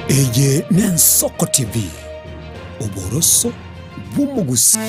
Eye n'Ensoko TV uboroso bw'umuguzi.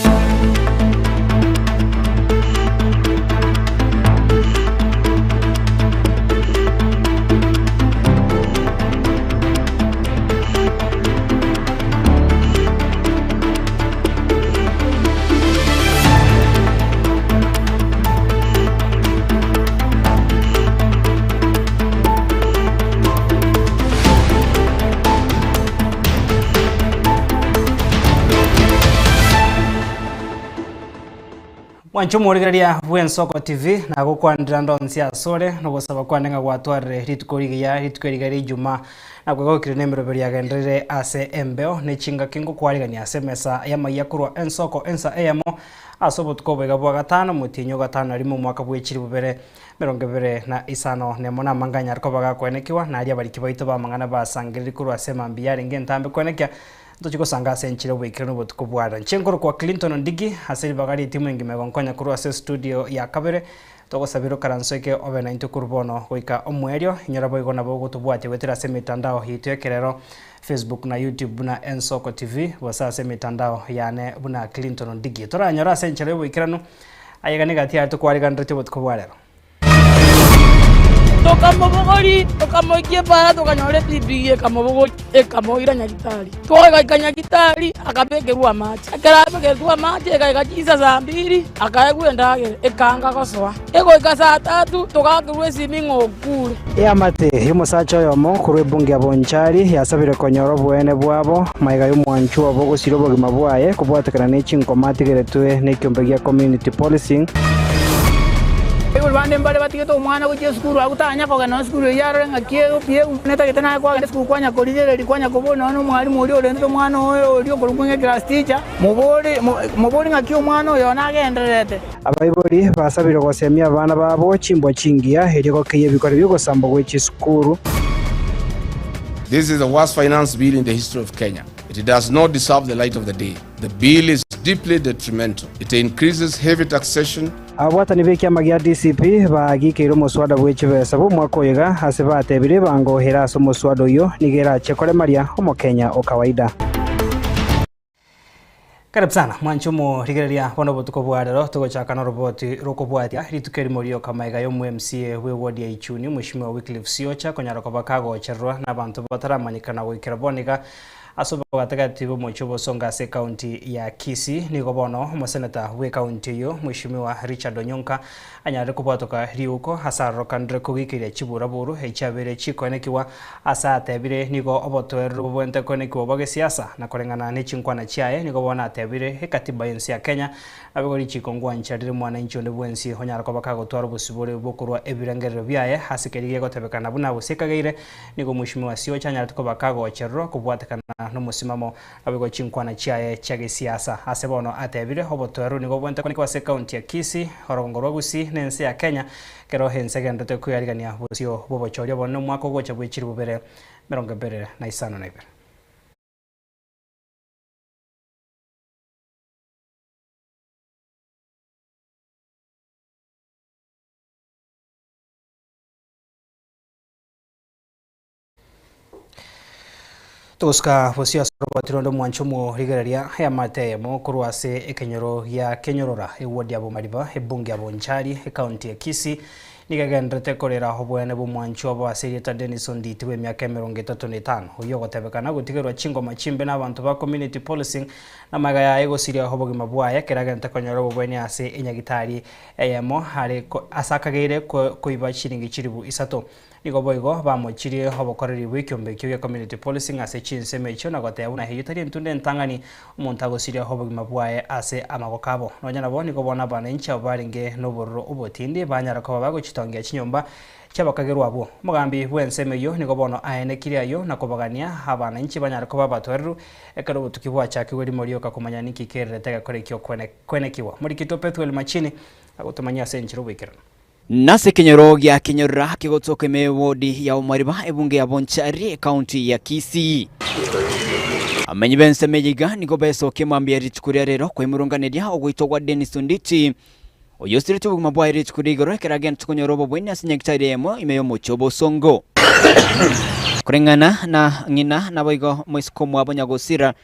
Wanchumurigaria Ensoko TV na gukwandira ndonsi asore no gusaba kwandenga gwatwarire ritkwerigaria Juma na gwegokire nemiroberi yagendrire ase embeo ne chinga kingo kwarigania semesa ya mayakurwa Ensoko ensa emo asobotko bega bwa gatano mutinyo gatano ari mu mwaka bw'ekiri bubere 2025 ne mona manganya ariko bagakwenekiwa na ari abariki baito bamangana basangirira kurwa semambi yari ngentambe kwenekya Tuchiko sanga senchire wikire no botuko bwara nchenkoro kwa Clinton Ndigi hasiri bagari timu ingime gonkonya kuru ase studio ya Kabere togo sabiro karansoke obe na intukurbono goika omwerio inyora boigo na bogo tubwate wetera se mitandao hitu ekerero Facebook na YouTube na Ensoko TV wasa se mitandao yane buna Clinton Ndigi tora nyora senchire wikire no ayegane gati atu kwari gandrete botuko bwara Toka mobogori, toka moikie para, toka nyore bibiye kamobogo ekamoira nyagitari. Toka kanyagitari akabegerwa machi. Akarabegerwa machi ekaigachiza saa 2 akaegwendagere ekanga kosoa. Ego ikasa 3 tokagirwe simingo okure. Yamate yomusacha yomo kurwe bunge abonchari yasabire konyoro bwene bwabo maiga y'umwanchu abo gusiro bogima bwaye kubwatekana n'echinko matigeretwe n'ekyombegia community policing. Bande mbale batigeta omwana gukye skuru agutanya koga no skuru yaro ngakiego pie neta getana kwa skuru kwanya kolije likwanya kubona no mwalimu uri orendo mwana oyo uri okulunga class teacher mubori ngakyo omwana oyo nagenderete abayibori basabire gosemia abana babo chimbwa chingia heriko kiye bikore byo gosamba gwechi skuru. This is the worst finance bill in the history of Kenya. It does not deserve the light of the day. The bill is deeply detrimental. It increases heavy taxation. Abwatani bekia magia DCP bagikiro muswada bw'ekibesa bw'umwaka oyega hase batebire bangohera aso muswada uyo nigera chekore Maria homo Kenya o kawaida. Karibu sana mwanchumo rigereria bono botuko bwarero tugochaka no roboti rokobwatia ritukeri morio kamaiga yo MCA we ward ya Ichuni Mheshimiwa Wycliffe Siocha konyara kobakago cherwa n'abantu bataramanyikana gwikira bonika asoba gatagati bo mochobo songa se county ya Kisii nigo bono moseneta we county yo Mheshimiwa Richard Onyonka anyare kubatoka riuko hasaro kandre kugikire chibura buru hechabere chikonekiwa asatebire nigo obotweru bwente konekiwa bage siasa na korengana n'ichinkwana chiaye nigo bona atebire hekatiba yensi ya Kenya abigori chikongwa ncharire mwana inchonde bwensi honyara kobakago twaro busibore bokurwa ebirengerero byaye hasikeriye gotebekana buna busekagaire nigo Mheshimiwa Siocha anyare tukobakago cherro kubwatekana no musimamo abigo chinkwana chiaye chage siasa asebono atebire obotweru nigo bwente konekiwa se county ya Kisii horongorwa gusi nense ya Kenya kero hense gendete kuyarigania busio bobochorio bono mwaka gocha bwechiri bubere 2025 na ibere. Toska fosia sorobatirondo mwanchumo rigereria ya matemo kurwase ekenyoro ya kenyorora ewodi abo mariba ebunge abo nchari county ya Kisii nigagendrete korera hobwene bo mwanchu abo asirita Denison Nditiwe myaka 35 uyo gotebekana gutigerwa chingo machimbe n'abantu ba community policing na maga ya ego siria hobogima bwaye keragente konyoro bobwene ase enyagitari emo hari asakageire kuiba chiringi chiribu isato nigo boigo bamochirie hobokoreri bw'ikyombe kyo community policing ase chinseme icho na gote una hiyutari ntunde ntangani umuntu agosiria hobogima bwaye ase amagokabo nonyana bo nigo bona bana incha baringe noborro ubotindi banyara ko bago chitongia chinyomba cyabakagerwa abo mugambi bwenseme yo nigo bono aene kiriayo na kobagania abana inchi banyara ko babatweru ekero butukibwa chakigwe rimori kumanya niki kerete gakorekyo kwenekiwa muri kitopetwel machini agutumanya senchiro bwikira Nase kenyoro gya kenyorra kigotoke me wodi ya umariba ebunge ya Bonchari county ya Kisii. Amenyi bense mejiga niko beso kemambia ritukuria rero kwa imurunganeria ogwitogwa Denison Nditi. Oyosire tu mabwa ritukurigoro keragen tukonyoro bobwini asinyakitari emo imeyo mochobo songo. Kurengana na ngina na boigo moisiko mwabo nyagosira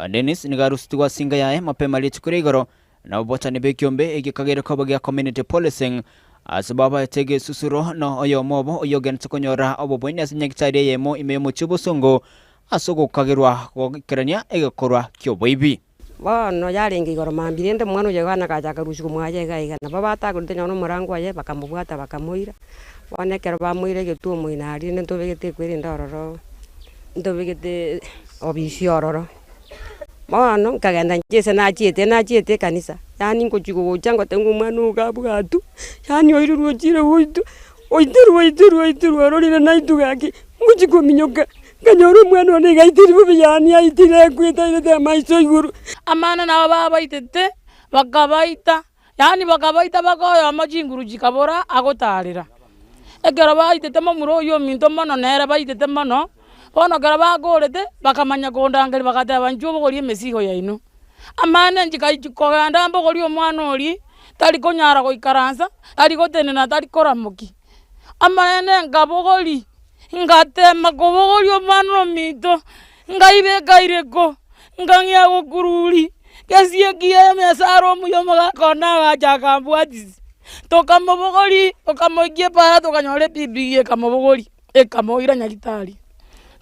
Dennis nigarusitwa singa yae mapema litukure igoro na botani bekyombe igikagere ko bagya community policing asbaba tege susuro no oyo mobo oyo gen tukonyora oboboini asinyagitari yemo imemo chubusongo asogo kagerwa kokirania egakorwa kyo boibi bono yarenga igoro mambirende mwana yegana kajaga rushuko mwaje gaiga na baba atagurite nyono murango aye bakamubwata bakamuira bonekero bamuire gitu muinari nento begete kwirinda ororo nto begete obisi ororo bono nkagenda njese nachiete kanisa yani ngochiko gochanga tengu mwana ukabwatu yani oiruruo chire oitu ororire naitu gaki ngochiko minyoka kanyoru mwana one gaitiri bubiyani aitire kwita ile maiso iguru amana na baba itete bakabaita yani bakabaita bakoyo amachinguru jikabora agotarira ekero baitete mamuro yo minto mono nera baitete mono bono kera bagorete bakamanya kondangeri bakateba njubo gori emesigo yaino amana njikaganda mbogori omwana ori tari konyara goikaransa tari gotenena tari koramuki amana ngabogori ngatema kobogori omwana mito ngaibeka ireko ngangia gokururi kesie kie mesaro muyomo gakona gachakambwatisi tokamobogori okamoikie para tokanyore bibi kamobogori ekamoira nyagitari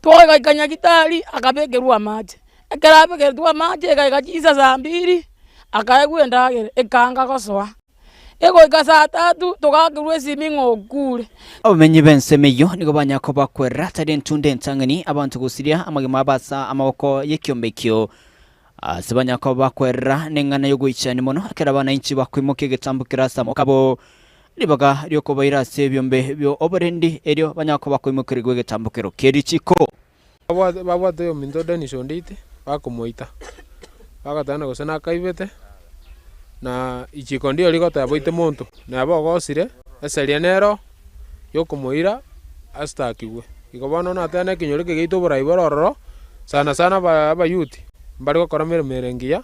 toga kanyagitari akabekerwa mache ekarabekerwa mache ekagachisa saa 2 akaegwendagere ekanga gosoa ego ikasa 3 togakirwe simingo okure omenye bensemeyo nigo banyako bakwera tari ntunde ntangani abantu gusiria amagema basa amaboko yekyombekyo asibanyako bakwera nengana yo guichani mono akera bana inchi bakwimoke getambukira samo kabo libaga ryoko bairase ebyombe byo oberendi eryo banyako bakwimukira getambukiro kerichiko babwate yo minto Dennis ondite bakomoita bagatana gosana kaibete na ichiko ndio ligota boite muntu na bogosire eseria nero yokomoira astakiwe ikobano na tane kinyoreke geito borai bororo sana ba yuti mbari gokora merengia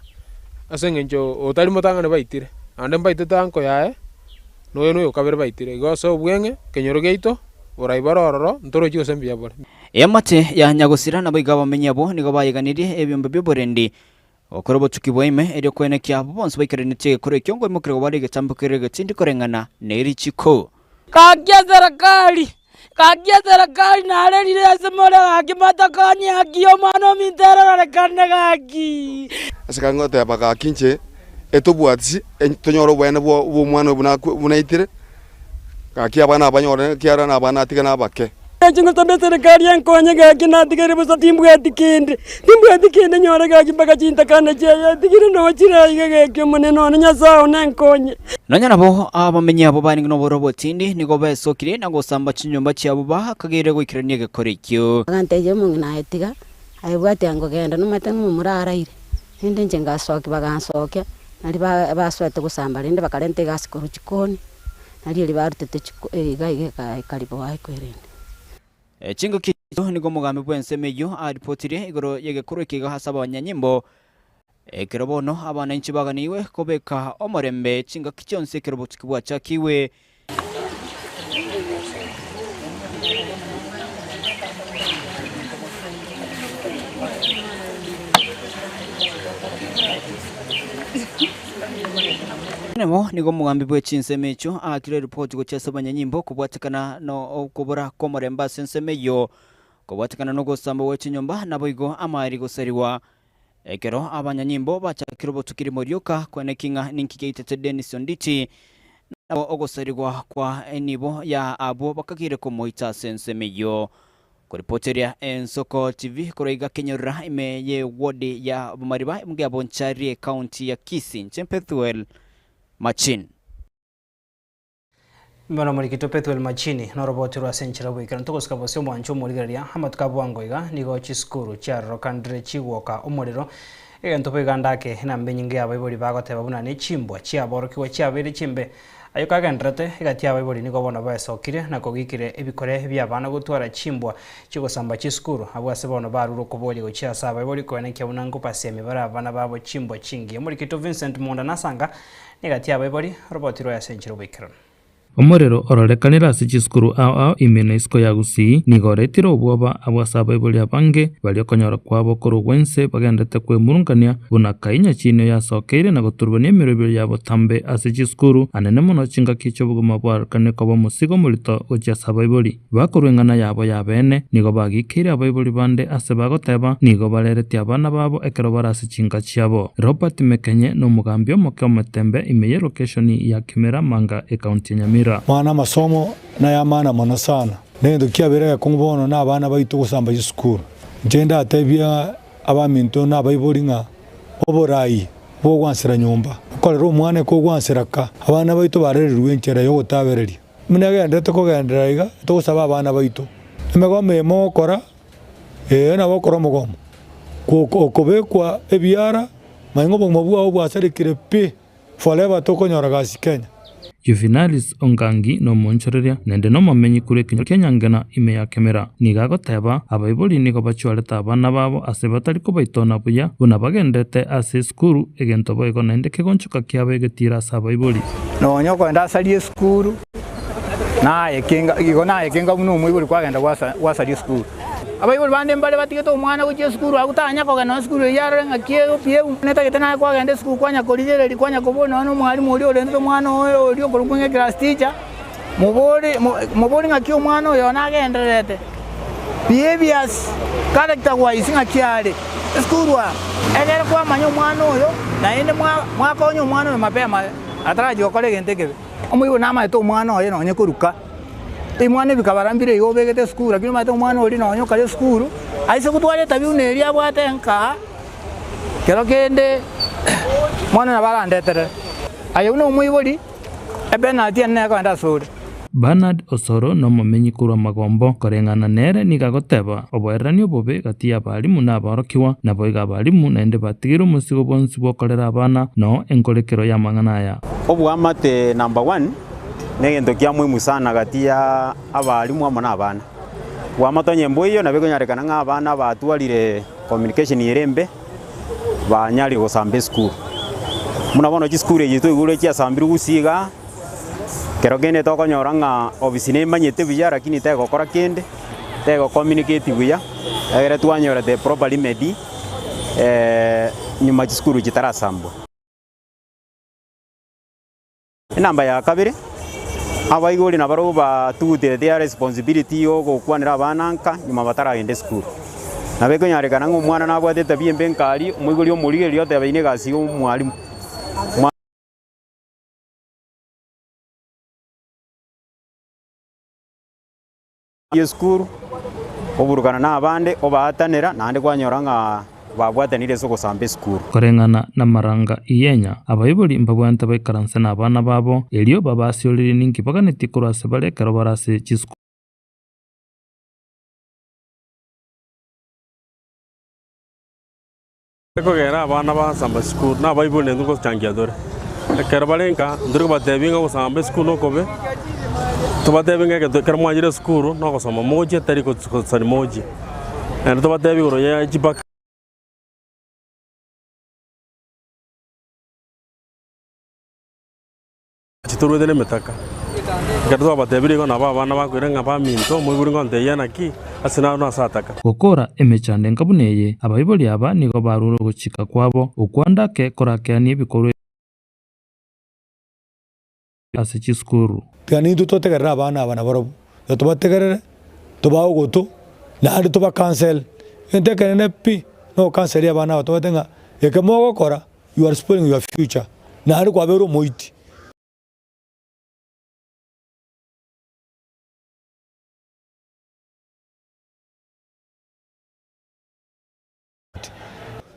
asengenjo otari mutangane baitire ande baite tanko yae no kabere baitire goso bwenge kinyoroke geito borai bororo ntoro chigo sembia bore yamate ya nyagosira na boiga bamenyabo nigo bayiganirie ebyombe byoborendi okorobo tukiboime eryo kwenekya bonse baikerenite kore kyongo mukire bari getambukire getindi korengana nerichiko kagia serikali na arerire asemore gakimata kani agio mano mintero rekane gaki asikangote baka kinche etobwatsi tonyoro bwene bwo mwana bunaitire gakia bana banyore kiara na bana tigana bake chingo tambe serikali yankonye gaki na tigere busa timbu atikende nyore gaki baka chinta kana cheya tigere no chira igege muneno nyasao nankonye nanya nabo abamenye abo bani no borobotindi nigo besokire nago samba chinyumba cyabo bakagere gwikiranye gekorekyo kanteje mungina etiga aibwate ngo genda no mate mu muraraire inde nje ngasoke bagansoke nali baswete gusamba rinde bakarente gasikoro chikoni nali libarutete gaige kalibo waikwerende chingo kizo nigo mugambe bwensemeyo aripotire igoro yegekuru kiga hasaba abanyanyimbo kerobono abana inchi baganiwe kobeka omorembe chinga kichonse kerobotsikibwa chakiwe nemo nigo mugambi bwe chinsemecho akire report go chesa banyanyimbo kubwatikana no kubura komoremba sensemeyo kubwatikana no gosamba we chinyomba naboigo amari gosariwa ekero abanyanyimbo bachakira botukiri moryoka kwenekinga ninkigeitete Dennis Onditi nabo ogosariwa kwa enibo ya abo bakagire komoita sensemeyo kuripoteria Ensoko TV kureiga kenyora imeye wodi ya Bumariba imugia bonchari county ya Kisii Chempethuel Machin Mbona murikito Pethuel Machini na roboti rwa senchira bwikira ntogosika bose mwancho murigaria hamatuka bwangoiga nigo chiskuru cha rokandre chiwoka umuriro ntope gandake na mbenyinge abayibori bagoteba buna ne chimbwa chia borokiwa chia bere chimbe ayuka gandrete igatia abayibori nigo bona basokire na kogikire ebikore byabana gutwara chimbwa chigosamba chiskuru abwase bona baruro kuboli go chia saba abayibori ko ne kyabuna ngupase emibara abana babo chimbwa chingi murikito Vincent Monda nasanga negatia abayibori roboti rwa senchira bwikira omorero ororekanira ase chisukuru ao imena isiko ya Gusii nigoretire obwoba abwase abaibori abange bari okonyora kwabo korogwense bagendete kwemurungania buna kainya chino yasokeire na goturubania emirobio yabo tambe ase chisukuru anene mono chingaki chobugoma bwarekane koba musigo morito gochiasa abaibori bakorweng'ana yabo yabene nigo bagikire abaibori bande ase bagoteba nigo bareretie abana babo ekero barase chinga chiabo. Robert Mekenye n'omugambi omoke omotembe imeye location ya Kimera Manga ekaunti ya Nyamira. Mwana masomo na ya maana mono sana nendo kiabere kungbono na abana baitu gusamba chisukuru njenda atebia abaminto na abaibori ng'a oborai bogwansira nyumba ukorera omwana ko gwansiraka abana baitu barererwe enchera yo gutabereria muna gendete kugendera iga tugusaba abana baitu emegome mokora na bokora mugomo kubekwa ebiara maingo bomobua obwaserekire pe forever tokonyora gasi Kenya. Juvenalis Ongangi no monchoreria nende no mamenyi kure Kenyangena ime ya Kemera nigagoteba abaibori nigo bachwareta abana babo ase batari kubaitona buya buna bagendete ase skuru egento boigo nende kegonchoka kiabe getira ase abaibori no nyoko enda salie skuru na yekenga muno muibori kwagenda wasalie skuru abaibori bande mbale batigete omwana gochie skuru agutanya kogena skuru yaro ngakiego pieu netagete na kwagenda skuru kwanya korigereri kwanya kobona no mwalimu ori orende omwana oyo ori okorunga class teacher mubori ngakio omwana oyo nagenderete behaviors character wise ngakiare skuru egere kwamanya omwana oyo na ende mwakonya omwana oyo mapema ataraji okore gente kebe omuibo namaete omwana oyo nonye koruka imwana bikabarambire igo begete skuru lakini mate omwana ori nonyo kale skuru aise kutware tabiu neri abwate nka kero kende mwana na barandetere ayo no muibori ebenati enne ko anda sori. Bernard Osoro no mumenyi kurwa magombo koreng'ana nere nigagoteba oboerani obobe gati ya abarimu na aborokiwa na boiga abarimu naende batigire omusigo bonsi bokorera abana no enkorekero ya mang'ana aya obwamate number 1 negento kia muhimu sana gati ya abarimu amo na abana bwamatonye mboyo na begonyarekana ng'a abana batwarire communication yerembe banyari gosamba school muna bono chiskuru yitu igure chia sambiru gusiga kero kende tokonyora ng'a obisi nemanyete buya lakini tegokora kende tego communicate buya egere twanyora the properly medi nyuma chiskuru chitarasambwa. Enamba ya kabiri abaigori na baro batugutire their responsibility yo gukwanira abana nka nyuma bataragende school na bekonyarekana ng'o mwana nabwatete biembe nkari omwigori omurigerio otebaine gasi omwalimu skuru oburukana na abande obahatanira nande kwanyora ng'a babwatanire so gosamba skuru koreng'ana na maranga iyenya abaibori mbabwante baikaranse na abana babo elio babasiorire ninki baganeti kurase barekero barase chisukuru kogera abana basamba skuru na abaibori nende gochangia dore ekero barenka nduri batebinga gosamba skuru nokobe tubatebenga kero mwajire skuru no gosoma moje tari kosari moje ende tubatebi goro ya jibaka chiturudene metaka kero batebiri gona abana bakwirenga baminto mwiguri ngonte yana ki asina no asataka gukora emechande nkabuneye abaibori aba nigo baruro guchika kwabo ukwandake korakeani ibikorwa ase chiskuru tiani tutotegerera abana borobu tubategerere tubaogoto nandi tuba cancel entekerene pi no cancel abana tubatenga ekemogo kora you are spoiling your future nandi kwabero moiti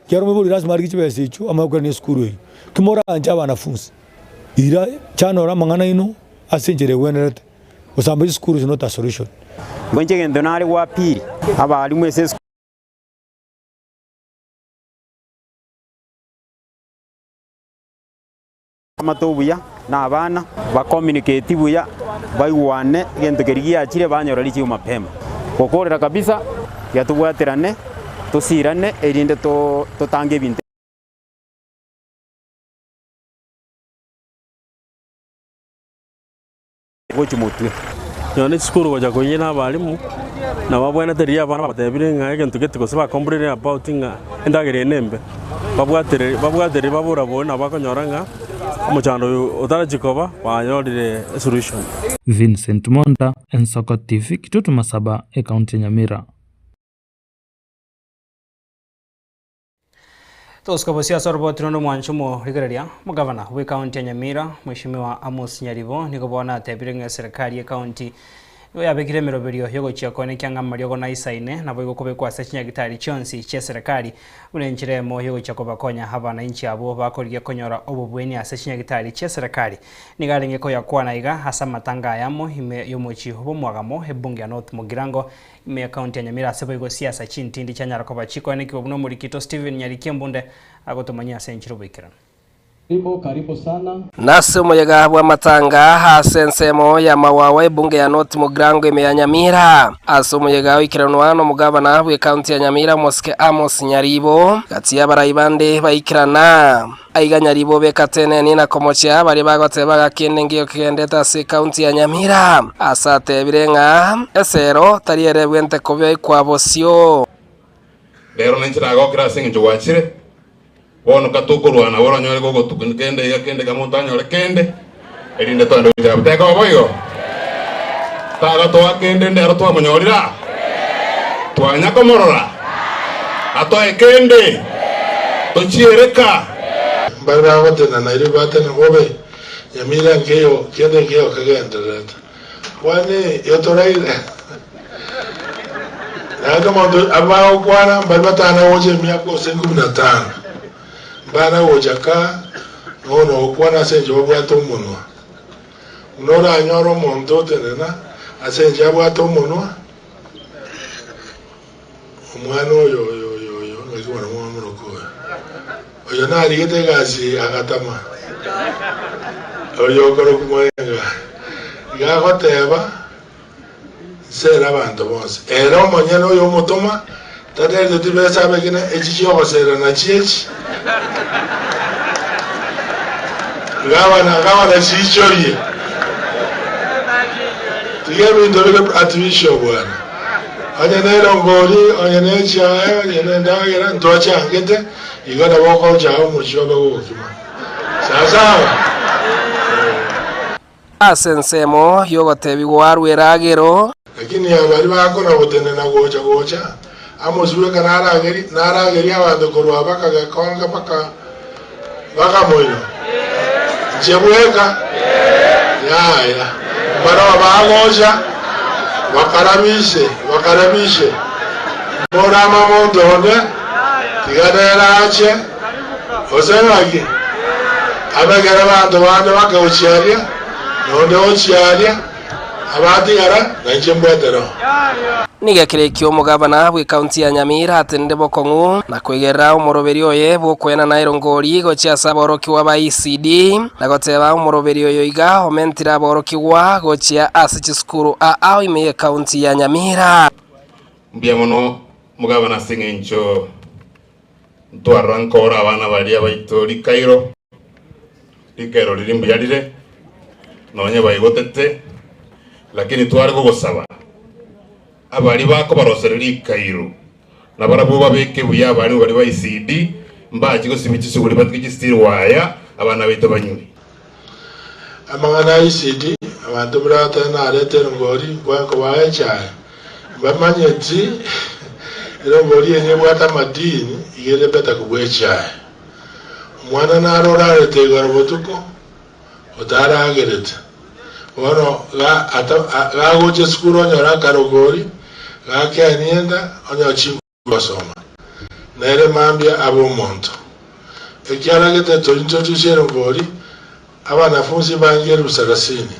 Kiaro mbuli lazima arikiche besichu amakwa ni skuru hii kimora anja wanafunzi ira chano ra mangana ino asenjere wenerete usamba skuru is not a solution bonje gendo nari wa piri abalimu ese amatobuya na abana ba communicate buya baiwane gendo kerigia achire banyora lichi mapema kokorera kabisa yatubwaterane tusirane erinde totange binte gochimutwe nyone skuru goja koyina abalimu na babwana teria abana batebire ngaye kintu kitiko siba comprehend about nga endagere nembe babwatere babura bona bakonyoranga umuchando utarajikoba banyorire solution. Vincent Monda, Ensoko TV, Kitutu Masaba, County Nyamira. Tuskobosia sorboti nondo mwanchumo rigereria mugavana we county ya Nyamira Mheshimiwa Amos Nyaribo niko bona tebirenga serikali ya county yabekire miroberio yogo chiakone kyanga mariogo na isaine na boigo kobe kwa sechinya gitari chonsi che serikali ulenchire mo yogo chakoba konya haba na inchi abo bakoriye konyora obubweni asechinya gitari che serikali nigarenge ko yakwana iga hasa matanga yamo ime yomochi hobo mwagamo hebunge ya North Mugirango ime county ya Nyamira seboigo siasa chintindi chanyara koba chikone kibobuno mulikito Steven Nyarikembunde agotomanya senchiro bikira. Karibu sana. Nase umuyaga wa matanga hasensemo ya mawawe bunge ya North Mugirango ime ya Nyamira. Aso umuyaga w'ikiranwano mugabana we county ya Nyamira Moske Amos Nyaribo gati y'abarayibande bayikirana aiga Nyaribo bekatene nina komocha bari bagote bagakende ngiyo kigendeta se county ya Nyamira asate birenga esero tariere bwente kobe kwa bosio lero nenchirago krasing njwachire wono katukurwana woro nyore gogo tukende yakende kamontanyo lekende erinde tondo jabte ko boyo taga to akende ndero to monyorira twanya komorora ato ekende to chiereka bara wotena na iri batena gobe Nyamira ngeyo kende ngeyo kagendereta wani yotoraire na kama ndo abao kwana balbatana woje miako 15 bana wojaka nono kwana senje wabwato munwa unora nyoro mondo tenena asenje wabwato munwa umwana yo ngikubona mu muruko oyo nari gite gazi agatama oyo koro kumwenga gagoteba sera abantu bose era omonyene oyo mutoma tadende tibesa begina echicho gosera na chichi gawana chichorie tiyemi ndobele artificial bwana anyene ngori anyene chae anyene ndagera ntocha ngete igana boko chao mushobe gukima sasa asensemo yogotebi gwarweragero lakini abari bakora botenena gocha amozure kana narageri abantu korwa bakaga paka bakamoyo jebweka ya bara bagoja bakaramishe mora mamondo onde tigadera ache osenagi abagara abantu bande bakawuchiaria nonde ochiaria abatigara nanjembwetero nigekirekio mugabana we county ya Nyamira atende bokongu na kwegera umuroberi oye bokwena na irongori gocha saboroki wa ICD na goteba umuroberi oyo iga omentira boroki wa gocha asichi skuru a ime county ya Nyamira mbiamono mugabana singencho ntwarankora abana bali abayitori Cairo lirimbu yalire nonye bayigotete lakini twari gusaba abari bako barosereri Cairo na barabu babeke buya bari bari ba ICD mbaji gosibitisi guri batwikistiri waya abana bito banyuri amangana ICD abantu brata na arete ngori kwa baye chaye bamanyeti ero ngori yenye bwata madini igere beta kubwe chaye mwana na arora arete garbotuko otara agerete bueno la goche skuro nyora karogori la ke anienda onyo chingo soma nere mambia abo monto ekiala gete to introduce ngori abana funzi bangere usarasini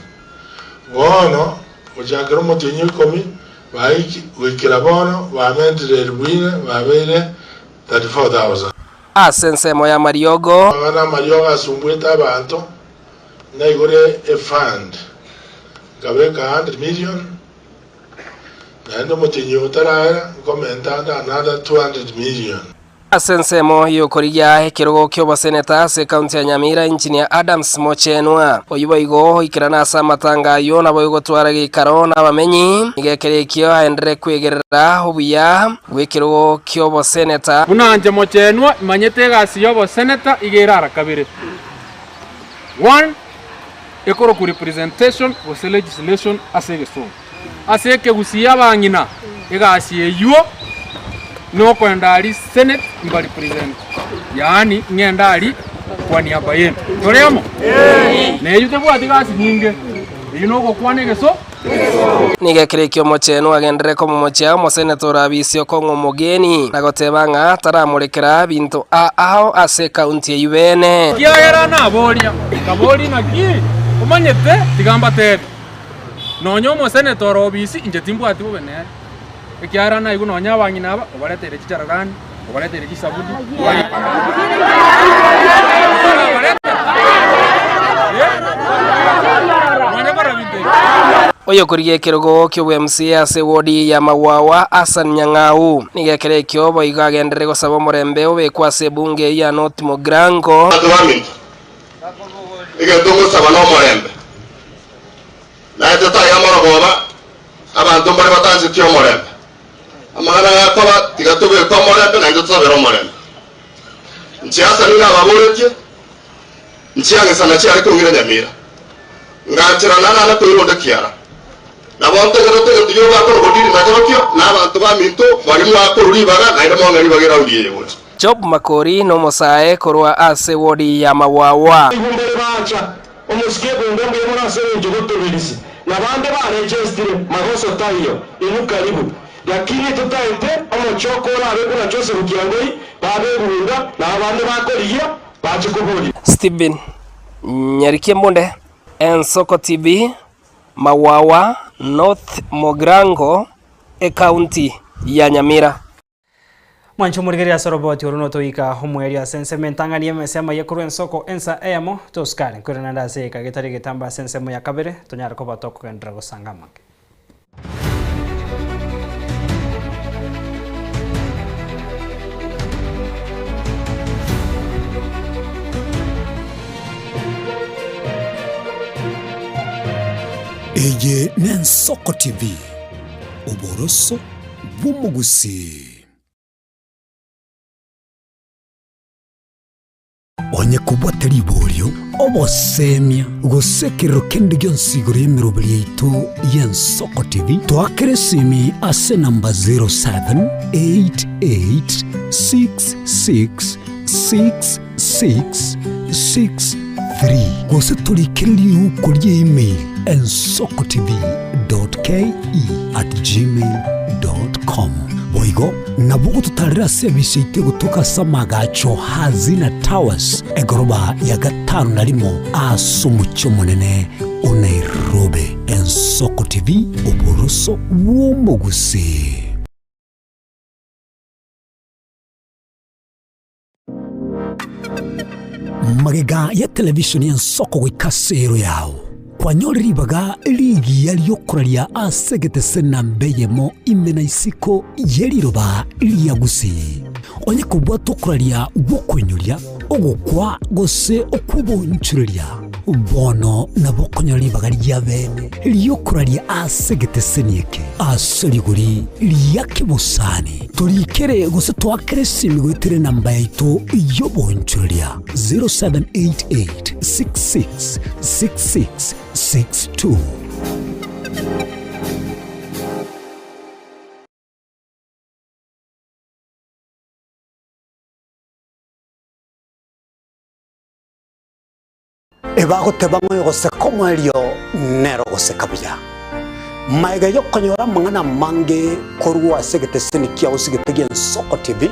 bueno ojagero motinyi komi baiki wikira bono bamendire rwine babere 34,000 asensemo ya Mariogo abana Mariogo asumbweta abantu na igore a fund gabeka 100 million na ndo motinyo tarara komentanda another 200 million Asensemo yokoria ekirogo kyo baseneta se county ya Nyamira engineer Adams Mochenwa oyuboigo ikirana asa matanga yo nabo yogotwara gikaro n'abamenyi igekerekyo aendere kwegerera obuya gwekirogo kyo baseneta Munanje Mochenwa imanyete gasi yo baseneta igerara kabiri 1 ekoro ku representation was legislation asegeso aseke gusiya bangina egasi eyo no kwendali senate mbali president yani ngendali kwa niaba yenu toremo ne yute bwati gasi nyinge inoko kwanegeso nigekerekyo Mochenu agendere ko mumochya mo senator abisio kongo mugeni nagotebanga taramurekera bintu aho ase county ya Ibene kiagera na boria kabori na ki umanyete tigamba tebe nonyo mo senator obisi inje timbwati bubene ekiara na iguno nyabangi naba obaletere chicharagani obaletere chisabudi oyo kuriye kirogo kyo MCA ase wodi ya Mawawa Hassan Nyang'au nigekerekyo boiga agendere gosaba murembe obekwa ase bunge ya North Mogrango igetungu saba no murembe na tata ya morogoba abantu bari batanze tyo murembe amana yakaba tigatobe kwa murembe na ndotsobero murembe nchiasa nina babureke nchiange sana cyari kungira Nyamira ngakira nana tuironde kiara nabonte garote tiyo bakoro godiri natorokyo nabantu baminto bari mwakoruri baga nainde mongari bagira udiye bose Job Makori no mosae korwa ase wodi ya Mawawa ibumbere bacha omusike bungombe murase njogotobelisi nabande barejestire magoso tayo inu karibu lakini tutaite omochokora abekuna chose bukiangoi babegunda nabande bakoriye bachikuburi Stephen Nyarikie Mbonde Ensoko TV Mawawa North Mogrango county ya Nyamira Mancho murigeria soroboti urunoto ika homweria senseme ntangani yemesema yakuru Ensoko ensa emo toskari kurana ndase kagitari gitamba sensemo ya kabere tonyara ko batoko kendra gosangama Eye Ensoko TV uboroso bumugusi onye kubwata libolyo obosemia gusekero kende gyonsigoro yemirobili yaitu y'Ensoko TV twakeresimi ase namba 0788666663 gose tulikiriri uko email ensokotv.ke@gmail.com boigo nabugo tutarira service ite gutuka samagacho hazina towers egoroba ya gatanu narimo asumucyo munene Nairobi. Ensoko TV uboroso w'umugusi. Magega ya television y'Ensoko gwikasero yawo kwanyori baga ligi yaliyokoralia asegete sena mbeyemo imena isiko yeliroba liyagusi onye kubwa tokoralia gukwenyulia ogukwa gose okubonchurelia bono nabokonyori baga lyabene liyokoralia asegete senieke aseliguri liyakibusani tulikere gose twakere simigwitere namba yaitu yobonchurelia 0788666662 ebagoteba moyo gose komwelio nero gose kabuya maiga yokonyora mangana mange korwa segete seni kia usigete Ensoko TV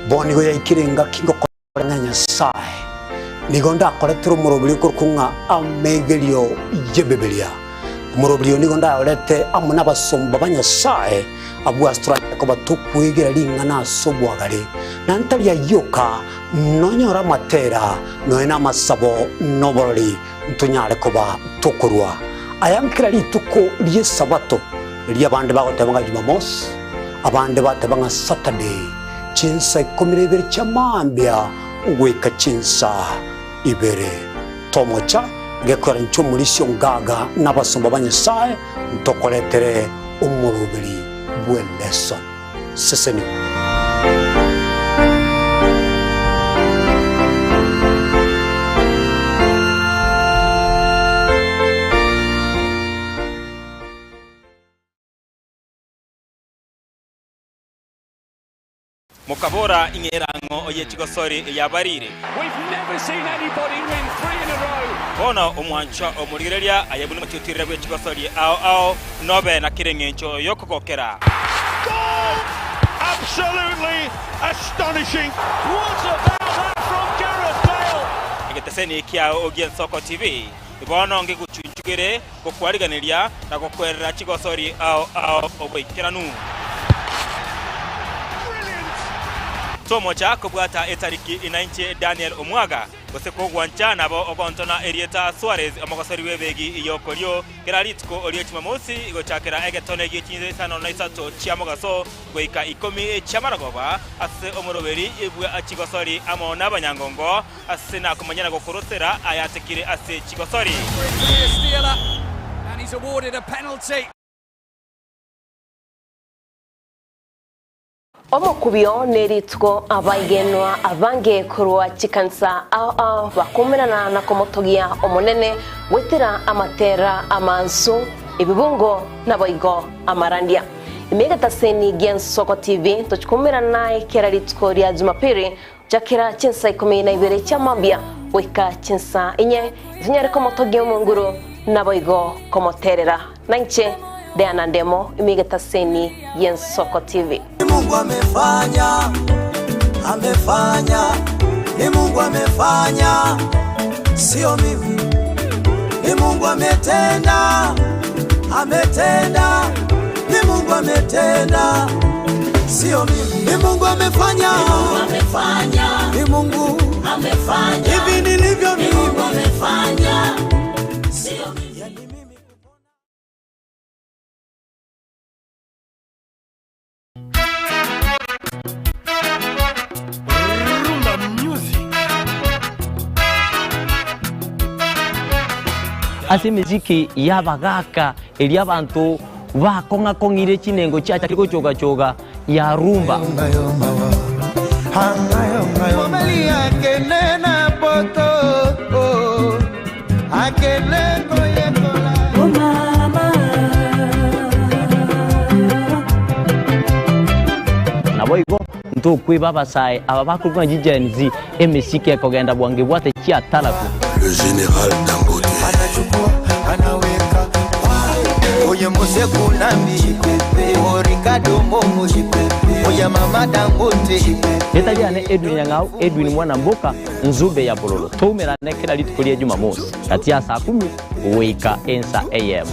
bonigo yaikirenga kingo koranya sai nigonda koletro murobili kurkunga amegelio yebebelia murobili nigonda olete amuna basomba banyasai abu astra ko batukwegera lingana sobwagale nantalia yoka nonyora matera noena masabo noboroli ntunyale koba tukurwa ayankira lituko liye sabato liya bande bagotebanga Jumamos abande batebanga Saturday chinsa 12 chamambia gwika chinsa 2 tomocha gekora nchomulisyo ngaga n'abasomba banyesaye ntokoletere umurubiri bweleso seseni Mukabora ingerango oyechigosori yabarire. We've never seen anybody win 3 in a row. Bono omwancha omurigereria ayabuni machutirira bwechigosori ao nobe na kirengencho yokogokera. Goal! Absolutely astonishing. What about that from Gareth Bale? Igeteseni kia Ogien Soko TV. Bono ngiguchunchugire gokwariganiria na gokwerera chigosori ao obwikiranu. Tomocha kubwata etariki inainche Daniel Omwaga goseko gwancha nabo ogontona Erieta Suarez amagosori webegi iyokoryo keraritko oriye chimamosi igochakera egetone gichinze sano naisato chiamogaso goika 10 chamaragoba ase omoroberi ibwe achigosori amo nabanyangongo ase na kumanyana gokorosera ayatekire ase chigosori and he's awarded a penalty. Omukubyo neritko abagenwa abange kurwa chikansa bakomerana na komotogia omonene wetera amatera amansu ibibungo naboigo amarandia imegata seni Gen Soko TV tochikomerana keraritko ria Jumapili jakera chinsa 12 chamambia weka chinsa inye zinyare komotogia munguru naboigo komoterera nanche Deana Ndemo imegata seni Gen Soko TV. Mungu amefanya, ni Mungu amefanya, sio mimi. Ni Mungu ametenda, ni Mungu ametenda, sio mimi. Ni Mungu amefanya, ni Mungu amefanya, hivi nilivyo mimi. Ni Mungu amefanya, sio mimi. Ase miziki yabagaka eli abantu bakonga kongire chinengo chacha kiko choga ya rumba Momelia kenena poto akenengo yekola mama naboigo nto kwe baba sai ababakurwa jijenzi emesike kogenda bwange bwate chia talaku le général Dangote anaweka oye mose kunambi Ricardo Momo oye mama Dangote Netaliane Edwin Nyang'au Edwin mwana mboka nzube ya bololo tomera nekera litukolie Jumamosi kati ya saa 10 weka ensa AM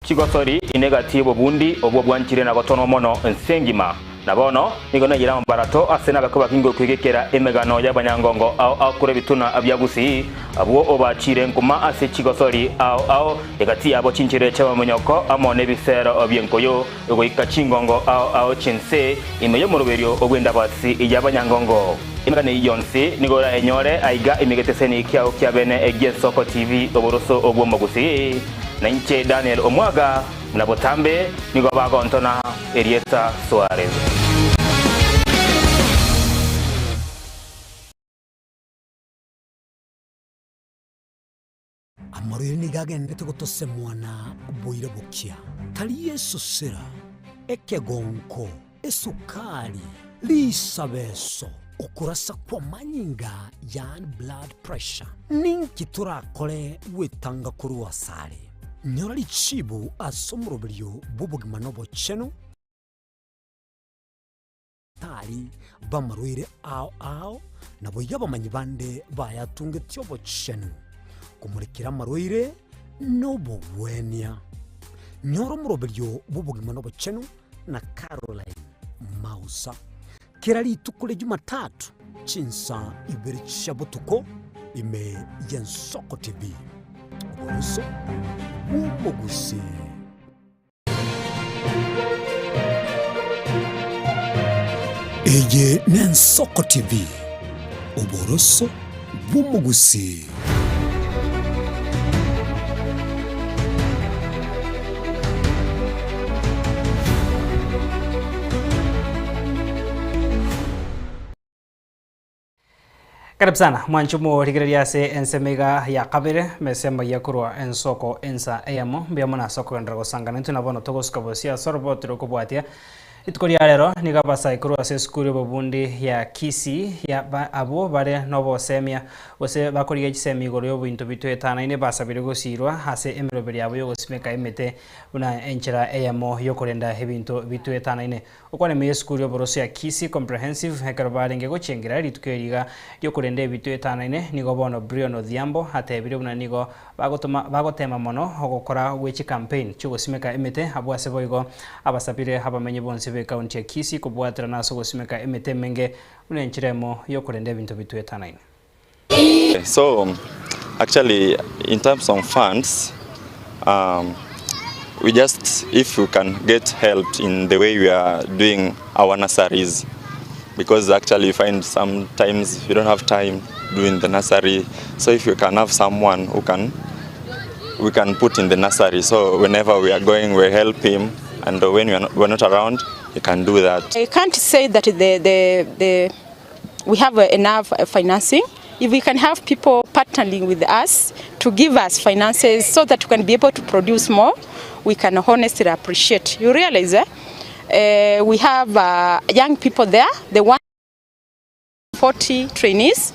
Chigosori inegatibo bundi obwo bwanchire na gotono mono nsengima nabono nigona yira mbarato asena gakuba kingo kwigekera emegano y'abanyangongo au kure bituna abyagusi abwo obachire nkuma ase Chigosori au egati abo chinchire chaba munyoko amone bisero obyenkoyo ego ikachingongo au chinse imeyo muruberio ogwenda basi y'abanyangongo imagane yonse nigora enyore aiga imigeteseni kyao kyabene Gen Soko TV oboroso obwo magusi na nche Daniel Omwaga mnabotambe nigo bagontona Erieta Suarez. Amorire ni gagende tugotose mwana boire bukia tali Yesu sera ekegonko esukari lisabeso okurasa kwa manyinga yan blood pressure ninki turakole wetanga kuruwa sare Nyorali chibu asomurubiryo bubugima nobo cheno tali bamarwire ao nabo yabamanyi bande bayatunge tyobo cheno kumurikira marwire nobo bwenya nyoro murubiryo bubugima nobo cheno na Caroline Mausa kirali tukule Jumatatu chinsa ibiri chabutuko ime Gen Soko TV Uboroso bw'omugusi. Eye n'Ensoko TV. Uboroso bw'omugusi. Karibu sana mwanchumo rigiriria se ensemega ya kabere mesema ya kurwa ensoko ensa eyamo mbiyamo na soko ndra gusangana tunabono togoskabosia sorbotro kubwatia itukori rero niga basai kurwa se skuru bobundi ya Kisii ya abo bare nobo semia ose bakoriga gisemi igoro yo bintu bitu etana ine basabire gusirwa hase emiroberi yabo yo gusimeka emete una enchera eyamo yo korenda hebintu bitu etana ine ukwane me skuru yo boroso ya Kisii comprehensive hekarobare ngego chengira ritukeriga yo korenda ebitu etana ine nigo bono Brian Odhiambo hatebire una nigo bagotema mono ogokora wechi campaign chugosimeka emete abwase boigo abasabire habamenye bonse county ya Kisii kubwatira naso gusimeka emete menge unenchiremo yo kurende bintu bitu etana ine. So actually in terms of funds we just, if we can get help in the way we are doing our nurseries, because actually you find sometimes we don't have time doing the nursery, so if you can have someone who we can put in the nursery, so whenever we are going we help him, and when we're not around you can do that. I can't say that we have enough financing. If we can have people partnering with us to give us finances so that we can be able to produce more, we can honestly appreciate. You realize we have young people there, the 140 trainees,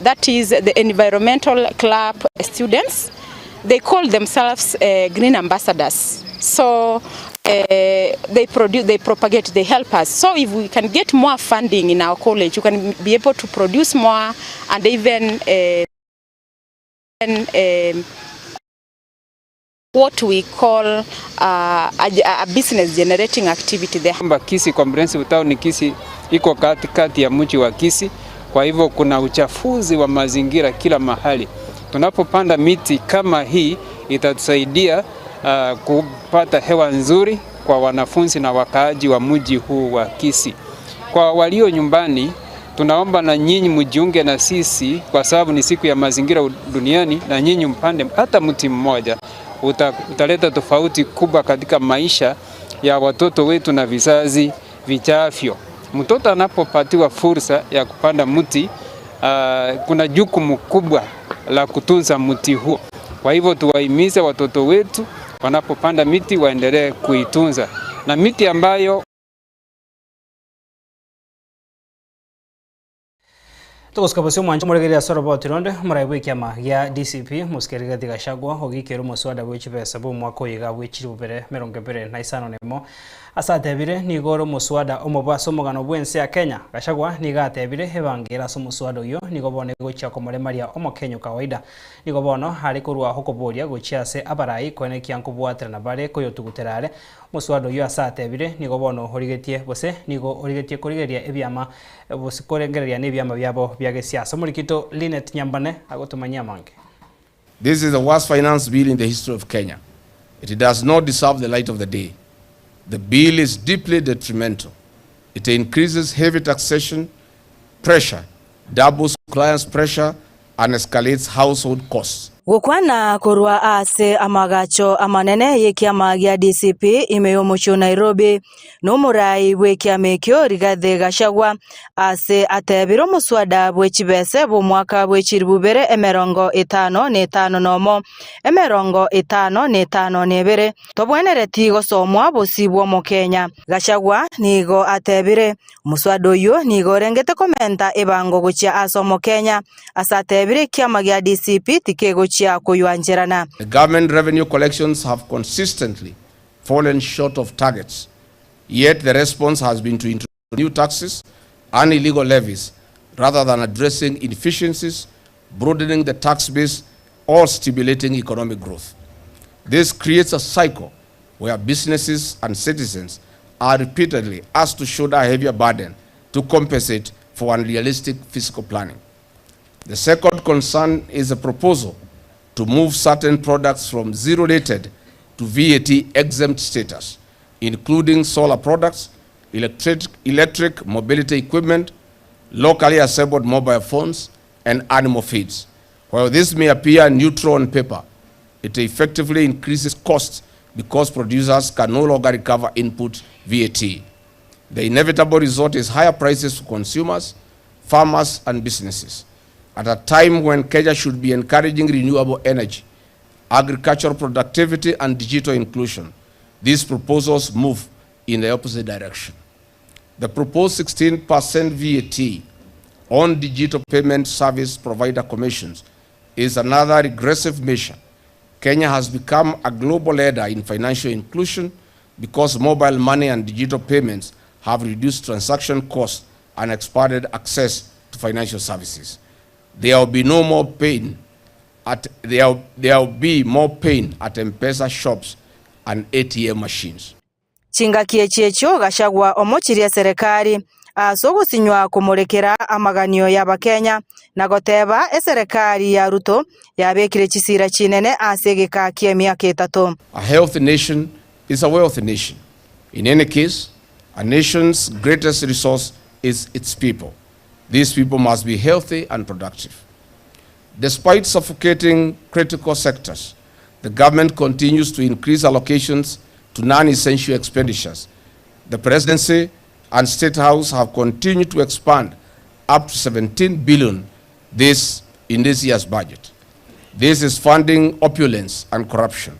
that is the environmental club students. They call themselves green ambassadors. So they propagate, they help us. So if we can get more funding in our college, we can be able to produce more and even what we call a business generating activity there. Kisii Comprehensive Town ni Kisii iko katikati ya mji wa Kisii, kwa hivyo kuna uchafuzi wa mazingira kila mahali. Tunapopanda miti kama hii itatusaidia kupata hewa nzuri kwa wanafunzi na wakaaji wa mji huu wa Kisii. Kwa walio nyumbani, tunaomba na nyinyi mjiunge na sisi kwa sababu ni siku ya mazingira duniani, na nyinyi mpande hata mti mmoja. Utaleta tofauti kubwa katika maisha ya watoto wetu na vizazi vijavyo. Mtoto anapopatiwa fursa ya kupanda mti, kuna jukumu kubwa la kutunza mti huo. Kwa hivyo tuwahimize watoto wetu wanapopanda miti waendelee kuitunza, na miti ambayo tugoskabasyo mwancho muregeria sorobo tironde muraibu ikiama ya DCP muskeriga Gachagua ogikero muswada w'ekibesa bo mwaka oyiga w'ekirubere 25 nemo asatebire nigoro muswada omubaso mugano bwense ya Kenya. Gachagua nigatebire hebangira so muswada uyo nigobone gocha komoremaria omokenya kawaida nigobono hari kurwa hokoboria gochiase abarai kone kyankubwatira na bare koyotuguterare muswada uyo asatebire nigobono horigetie bose nigo horigetie kurigeria ebyama bose korengereria nebyama byabo byagesiasa. Mulikito Linet Nyambane agotumanya mange. This is the worst finance bill in the history of Kenya. It does not deserve the light of the day. The bill is deeply detrimental. It increases heavy taxation pressure, doubles clients' pressure, and escalates household costs. Gukwana kurwa ase amagacho amanene yekiama gya DCP imeyomucho Nairobi n'umurai bw'ekiamekyo Rigathi Gachagua ase atebiro muswada bw'ekibese bw'omwaka bw'ekirubere 55 nomo 55 nebere tobwenereti gosomwa bosibwo mu Kenya. Gachagua nigo atebire muswada oyo nigo rengete komenta ebango gochia asomo Kenya asatebire kiama gya DCP tikego The government revenue collections have consistently fallen short of targets, yet the response has been to introduce new taxes and illegal levies rather than addressing inefficiencies, broadening the tax base, or stimulating economic growth. This creates a cycle where businesses and citizens are repeatedly asked to shoulder a heavier burden to compensate for unrealistic fiscal planning. The second concern is a proposal to move certain products from zero-rated to VAT exempt status, including solar products, electric mobility equipment, locally assembled mobile phones, and animal feeds. While this may appear neutral on paper, it effectively increases costs because producers can no longer recover input VAT. The inevitable result is higher prices for consumers, farmers, and businesses. At a time when Kenya should be encouraging renewable energy, agricultural productivity, and digital inclusion, these proposals move in the opposite direction. The proposed 16% VAT on digital payment service provider commissions is another regressive measure. Kenya has become a global leader in financial inclusion because mobile money and digital payments have reduced transaction costs and expanded access to financial services. There will be no more pain there will be more pain at M-Pesa shops and ATM machines. Chingakie checho Gachagua omochirie serikali asogusinywa kumurekera amaganio y'Abakenya na goteba serikali ya Ruto yabekire chisira chinene asegeka kiemyaka 3. A healthy nation is a wealthy nation. In any case, a nation's greatest resource is its people. These people must be healthy and productive. Despite suffocating critical sectors, the government continues to increase allocations to non-essential expenditures. The presidency and State House have continued to expand up to 17 billion in this year's budget. This is funding opulence and corruption.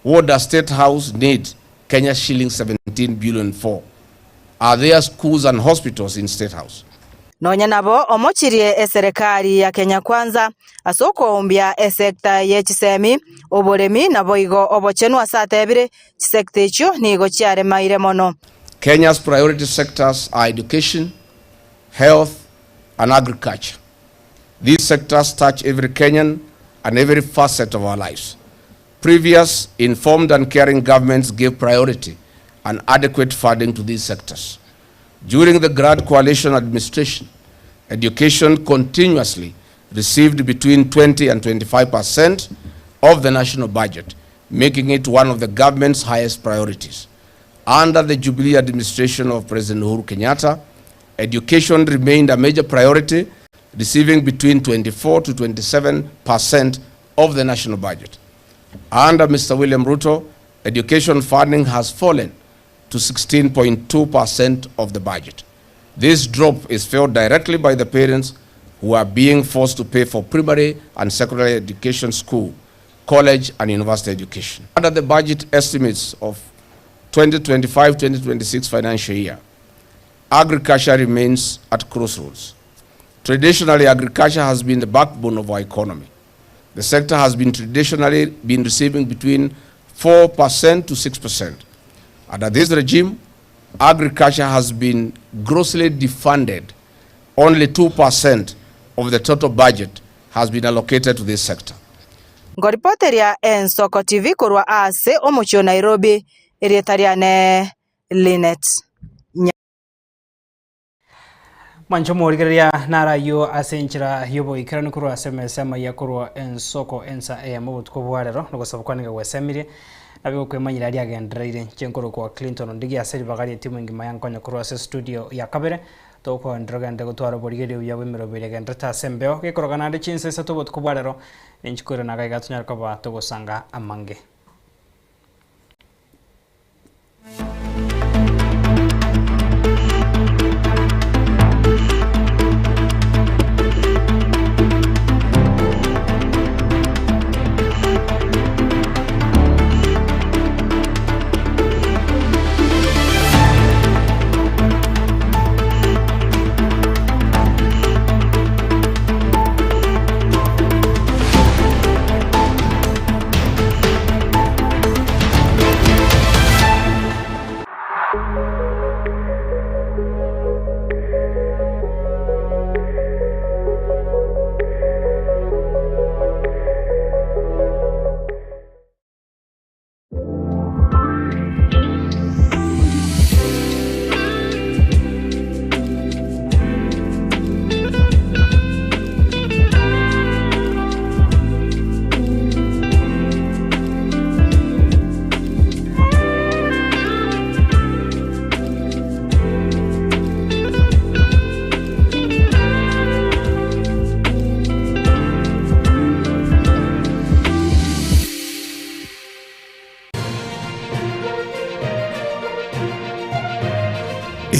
What does State House need Kenya shilling 17 billion for? Are there schools and hospitals in State House? Nonya nabo omochirie serikali ya Kenya Kwanza asoko ombia sekta ye chisemi oboremi nabo igo obochenwa satebire chisekta echo nigo chiare maire mono. Kenya's priority sectors are education, health, and agriculture. These sectors touch every Kenyan and every facet of our lives. Previous informed and caring governments gave priority and adequate funding to these sectors. During the Grand Coalition administration, education continuously received between 20 and 25% of the national budget, making it one of the government's highest priorities. Under the Jubilee administration of President Uhuru Kenyatta, education remained a major priority, receiving between 24 to 27% of the national budget. Under Mr. William Ruto, education funding has fallen to 16.2% of the budget. This drop is felt directly by the parents who are being forced to pay for primary and secondary education, school, college, and university education. Under the budget estimates of 2025-2026 financial year, agriculture remains at crossroads. Traditionally, agriculture has been the backbone of our economy. The sector has been traditionally been receiving between 4% to 6%. Under this regime, agriculture has been grossly defunded. Only 2% of the total budget has been allocated to this sector. Ngoripoteria Ensoko TV kurwa ase omucho Nairobi erietariane Linet. Mancho morigeria nara yo asenchira yobo ikirani kurwa sema ya kurwa Ensoko ensa emo tukobwarero nogosabukwanega wesemire nabyo kwemanyira ali agendereire chenkoro kwa Clinton ndigi aseri bagari timu ngima yankonya kurwa studio ya kabere toko ndrogande gutwara borigerio ya wemero biregende ta sembeo gikorogana ndi chinse satobo tukobwarero ninchikore nagaiga tunyarko ba togosanga amange.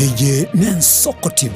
eye n'ensoko TV